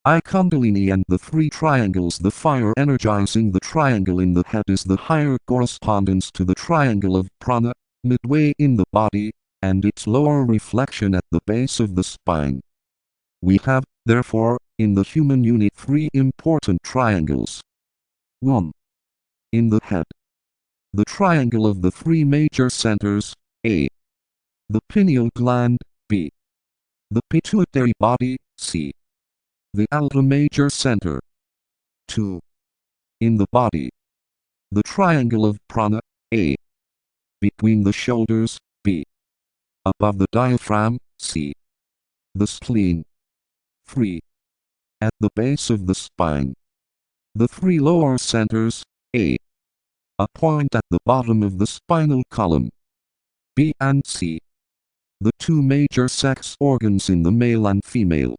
I Kundalini and the three triangles. The fire energizing the triangle in the head is the higher correspondence to the triangle of prana, midway in the body, and its lower reflection at the base of the spine. We have, therefore, in the human unit three important triangles. 1. In the head. The triangle of the three major centers, A. The pineal gland, B. The pituitary body, C. The outer major center. 2. In the body. The triangle of prana, A. Between the shoulders, B. Above the diaphragm, C. The spleen. 3. At the base of the spine. The three lower centers, A. A point at the bottom of the spinal column, B and C. The two major sex organs in the male and female.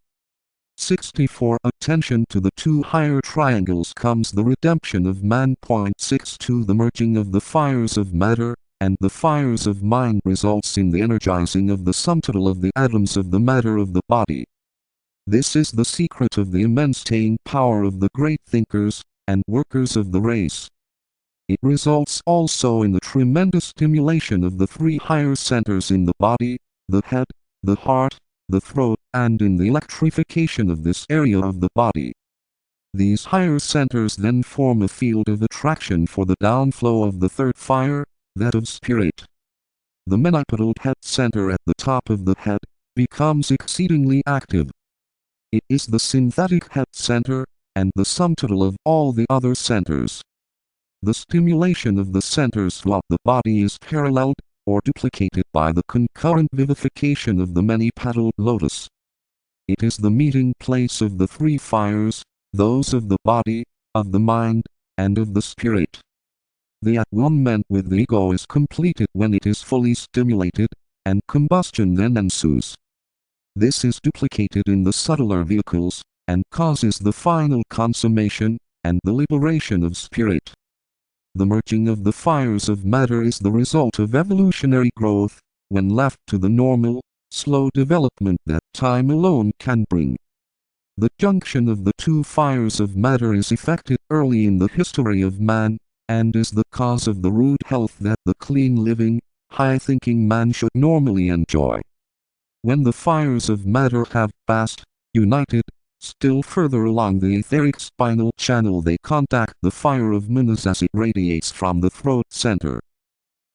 64. Attention to the two higher triangles comes the redemption of man. 62. The merging of the fires of matter and the fires of mind results in the energizing of the sum total of the atoms of the matter of the body. This is the secret of the immense staying power of the great thinkers and workers of the race. It results also in the tremendous stimulation of the three higher centers in the body, the head, the heart, the throat, and in the electrification of this area of the body. These higher centers then form a field of attraction for the downflow of the third fire, that of spirit. The manipulated head center at the top of the head becomes exceedingly active. It is the synthetic head center, and the sum total of all the other centers. The stimulation of the centers throughout the body is paralleled, or duplicated by the concurrent vivification of the many-petaled lotus. It is the meeting place of the three fires, those of the body, of the mind, and of the spirit. The at-one-ment with the ego is completed when it is fully stimulated, and combustion then ensues. This is duplicated in the subtler vehicles, and causes the final consummation, and the liberation of spirit. The merging of the fires of matter is the result of evolutionary growth, when left to the normal, slow development that time alone can bring. The junction of the two fires of matter is effected early in the history of man, and is the cause of the rude health that the clean-living, high-thinking man should normally enjoy. When the fires of matter have passed, united, still further along the etheric spinal channel they contact the fire of manas as it radiates from the throat center.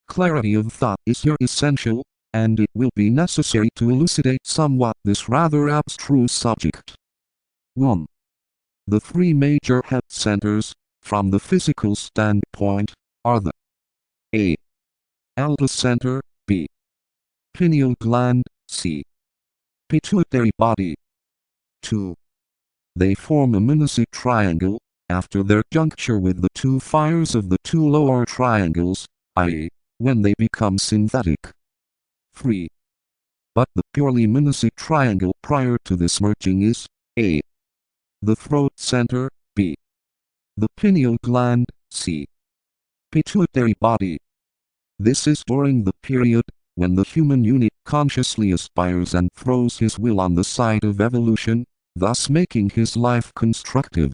Clarity of thought is here essential, and it will be necessary to elucidate somewhat this rather abstruse subject. 1. The three major head centers, from the physical standpoint, are the A. Alta center, B. Pineal gland, C. Pituitary body. 2. They form a monasic triangle, after their juncture with the two fires of the two lower triangles, i.e., when they become synthetic. 3. But the purely monasic triangle prior to this merging is, A. The throat center, B. The pineal gland, C. Pituitary body. This is during the period when the human unit consciously aspires and throws his will on the side of evolution, thus making his life constructive.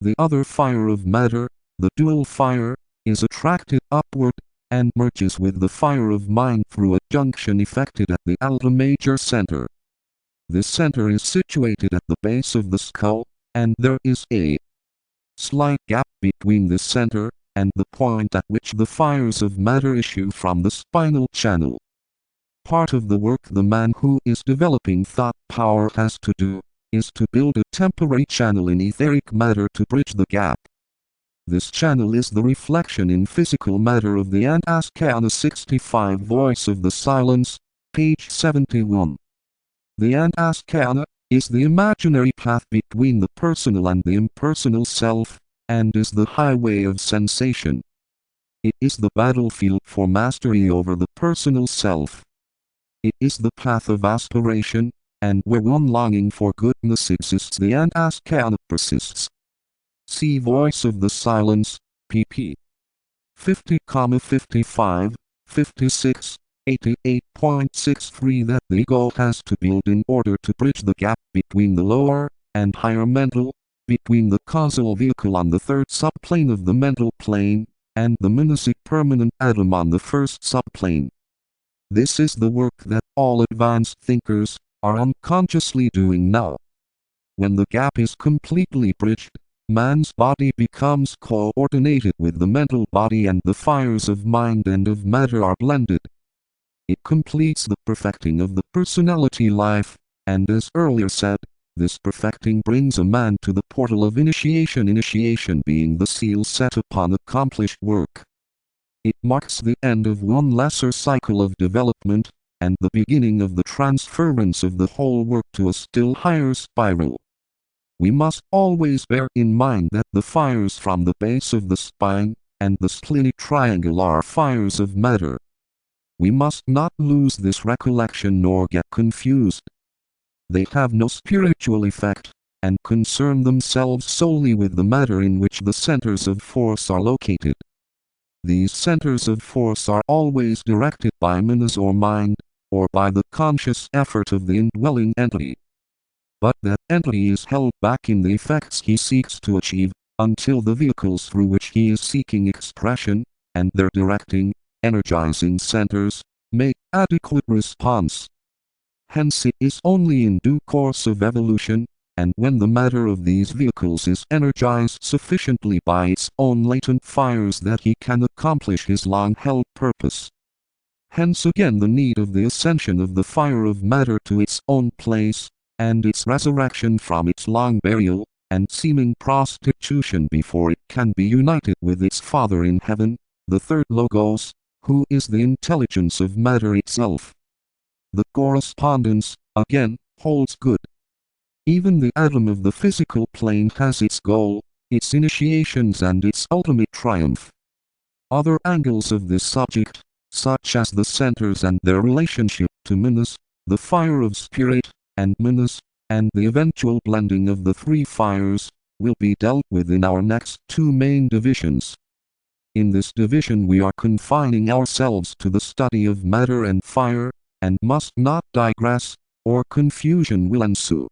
The other fire of matter, the dual fire, is attracted upward, and merges with the fire of mind through a junction effected at the alta major center. This center is situated at the base of the skull, and there is a slight gap between this center and the point at which the fires of matter issue from the spinal channel. Part of the work the man who is developing thought power has to do is to build a temporary channel in etheric matter to bridge the gap. This channel is the reflection in physical matter of the Antaskana 65 Voice of the Silence, page 71. The Antaskana is the imaginary path between the personal and the impersonal self, and is the highway of sensation. It is the battlefield for mastery over the personal self. It is the path of aspiration, and where one longing for goodness exists the Antaskana persists. See Voice of the Silence, pp. 50,55, 56, 88.63 that the ego has to build in order to bridge the gap between the lower and higher mental, between the causal vehicle on the third subplane of the mental plane, and the monasic permanent atom on the first subplane. This is the work that all advanced thinkers are unconsciously doing now. When the gap is completely bridged, man's body becomes coordinated with the mental body and the fires of mind and of matter are blended. It completes the perfecting of the personality life, and as earlier said, this perfecting brings a man to the portal of initiation, initiation being the seal set upon accomplished work. It marks the end of one lesser cycle of development, and the beginning of the transference of the whole work to a still higher spiral. We must always bear in mind that the fires from the base of the spine and the splenic triangle are fires of matter. We must not lose this recollection nor get confused. They have no spiritual effect, and concern themselves solely with the matter in which the centers of force are located. These centers of force are always directed by manas or mind, or by the conscious effort of the indwelling entity. But that entity is held back in the effects he seeks to achieve, until the vehicles through which he is seeking expression, and their directing, energizing centers, make adequate response. Hence it is only in due course of evolution, and when the matter of these vehicles is energized sufficiently by its own latent fires that he can accomplish his long-held purpose. Hence again the need of the ascension of the fire of matter to its own place, and its resurrection from its long burial, and seeming prostitution before it can be united with its Father in heaven, the third Logos, who is the intelligence of matter itself. The correspondence, again, holds good. Even the atom of the physical plane has its goal, its initiations and its ultimate triumph. Other angles of this subject, such as the centers and their relationship to manas, the fire of spirit, and manas, and the eventual blending of the three fires, will be dealt with in our next two main divisions. In this division we are confining ourselves to the study of matter and fire, and must not digress, or confusion will ensue.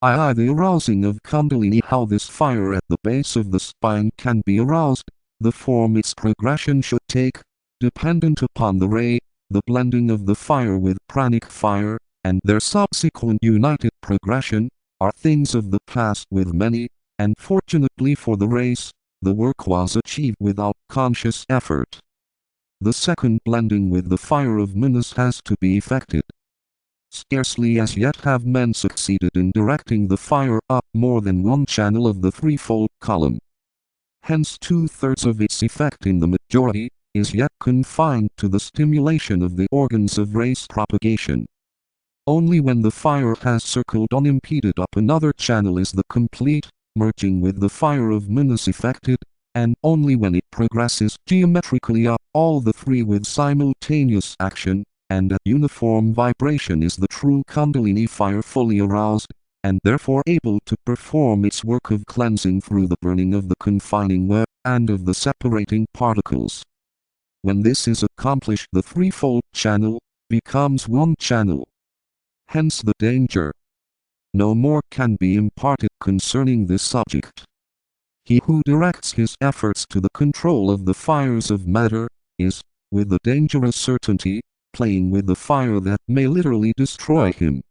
The arousing of Kundalini, how this fire at the base of the spine can be aroused, the form its progression should take, dependent upon the ray, the blending of the fire with pranic fire, and their subsequent united progression, are things of the past with many, and fortunately for the race, the work was achieved without conscious effort. The second blending with the fire of manas has to be effected. Scarcely as yet have men succeeded in directing the fire up more than one channel of the threefold column. Hence 2/3 of its effect in the majority, is yet confined to the stimulation of the organs of race propagation. Only when the fire has circled unimpeded up another channel is the complete merging with the fire of manas effected, and only when it progresses geometrically up all the three with simultaneous action, and at uniform vibration is the true Kundalini fire fully aroused, and therefore able to perform its work of cleansing through the burning of the confining web, and of the separating particles. When this is accomplished, the threefold channel becomes one channel. Hence the danger. No more can be imparted concerning this subject. He who directs his efforts to the control of the fires of matter, is, with the dangerous certainty, playing with the fire that may literally destroy him.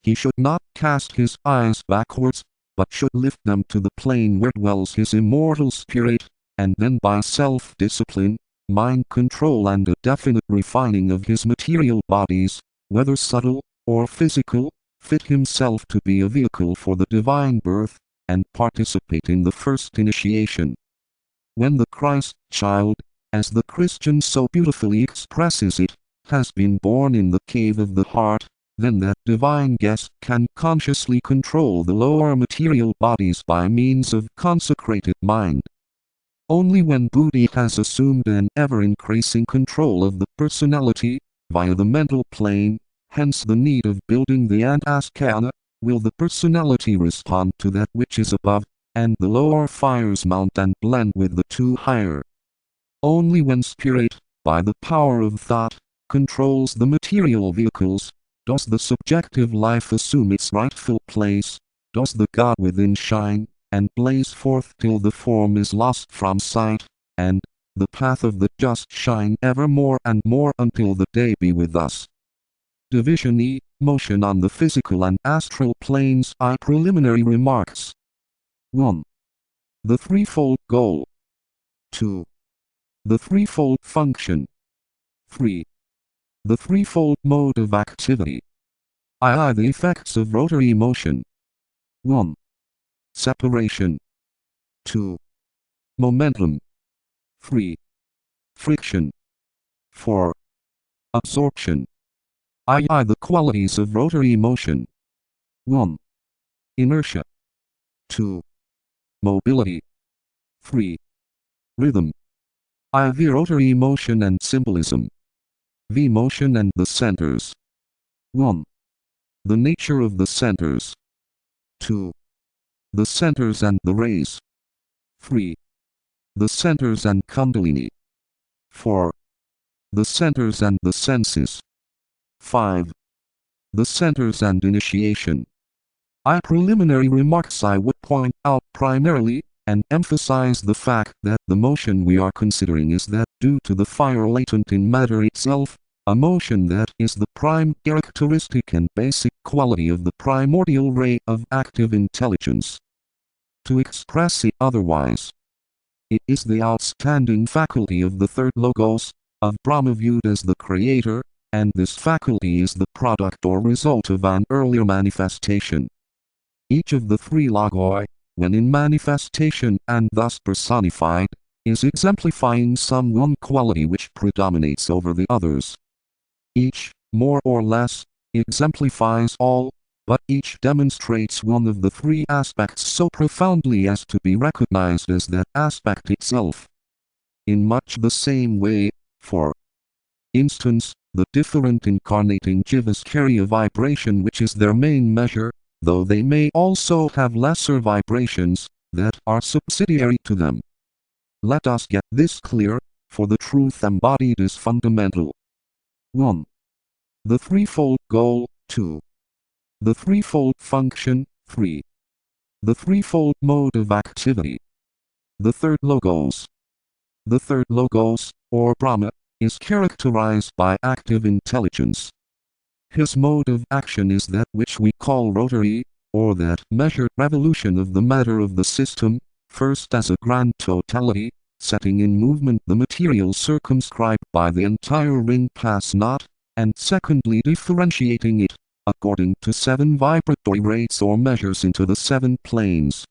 He should not cast his eyes backwards, but should lift them to the plane where dwells his immortal spirit, and then by self-discipline, mind control and a definite refining of his material bodies, whether subtle or physical, fit himself to be a vehicle for the divine birth, and participate in the first initiation. When the Christ child, as the Christian so beautifully expresses it, has been born in the cave of the heart, then that divine guest can consciously control the lower material bodies by means of consecrated mind. Only when Buddhi has assumed an ever-increasing control of the personality, via the mental plane, hence the need of building the antaskana, will the personality respond to that which is above, and the lower fires mount and blend with the two higher. Only when spirit, by the power of thought, controls the material vehicles, does the subjective life assume its rightful place, does the God within shine, and blaze forth till the form is lost from sight, and the path of the just shine ever more and more until the day be with us. Division E. Motion on the physical and astral planes. I. Preliminary remarks. 1. The threefold goal. 2. The threefold function. 3. The threefold mode of activity. I. The effects of rotary motion. 1. Separation. 2. Momentum. 3. Friction. 4. Absorption. I. The qualities of rotary motion. 1. Inertia. 2. Mobility. 3. Rhythm. The rotary motion and symbolism. V. Motion and the centers. 1. The nature of the centers. 2. The centers and the rays. 3. The centers and Kundalini. 4. The centers and the senses. 5. The centers and initiation. Preliminary remarks. I would point out primarily and emphasize the fact that the motion we are considering is that due to the fire latent in matter itself, a motion that is the prime characteristic and basic quality of the primordial ray of active intelligence. To express it otherwise, it is the outstanding faculty of the third logos, of Brahma viewed as the creator, and this faculty is the product or result of an earlier manifestation. Each of the three logoi, when in manifestation and thus personified, is exemplifying some one quality which predominates over the others. Each, more or less, exemplifies all, but each demonstrates one of the three aspects so profoundly as to be recognized as that aspect itself. In much the same way, for instance, the different incarnating jivas carry a vibration which is their main measure, though they may also have lesser vibrations that are subsidiary to them. Let us get this clear, for the truth embodied is fundamental. 1. The threefold goal. 2. The threefold function. 3. The threefold mode of activity. The third logos. The third logos, or Brahma, is characterized by active intelligence. His mode of action is that which we call rotary, or that measured revolution of the matter of the system, first as a grand totality, setting in movement the material circumscribed by the entire ring pass knot, and secondly differentiating it, according to 7 vibratory rates or measures into the 7 planes.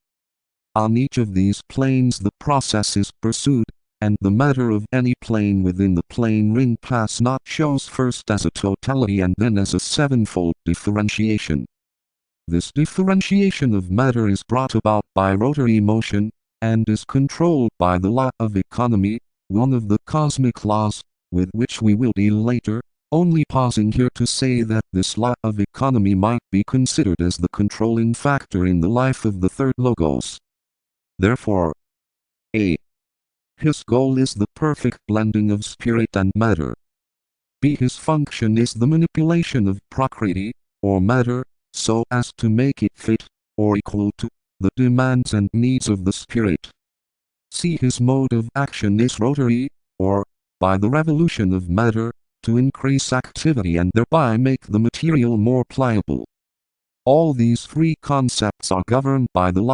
On each of these planes the process is pursued, and the matter of any plane within the plane ring pass knot shows first as a totality and then as a 7-fold differentiation. This differentiation of matter is brought about by rotary motion, and is controlled by the law of economy, one of the cosmic laws, with which we will deal later, only pausing here to say that this law of economy might be considered as the controlling factor in the life of the third logos. Therefore, A. His goal is the perfect blending of spirit and matter. B. His function is the manipulation of prakriti, or matter, so as to make it fit, or equal to, the demands and needs of the spirit. C. His mode of action is rotary, or, by the revolution of matter, to increase activity and thereby make the material more pliable. All these three concepts are governed by the law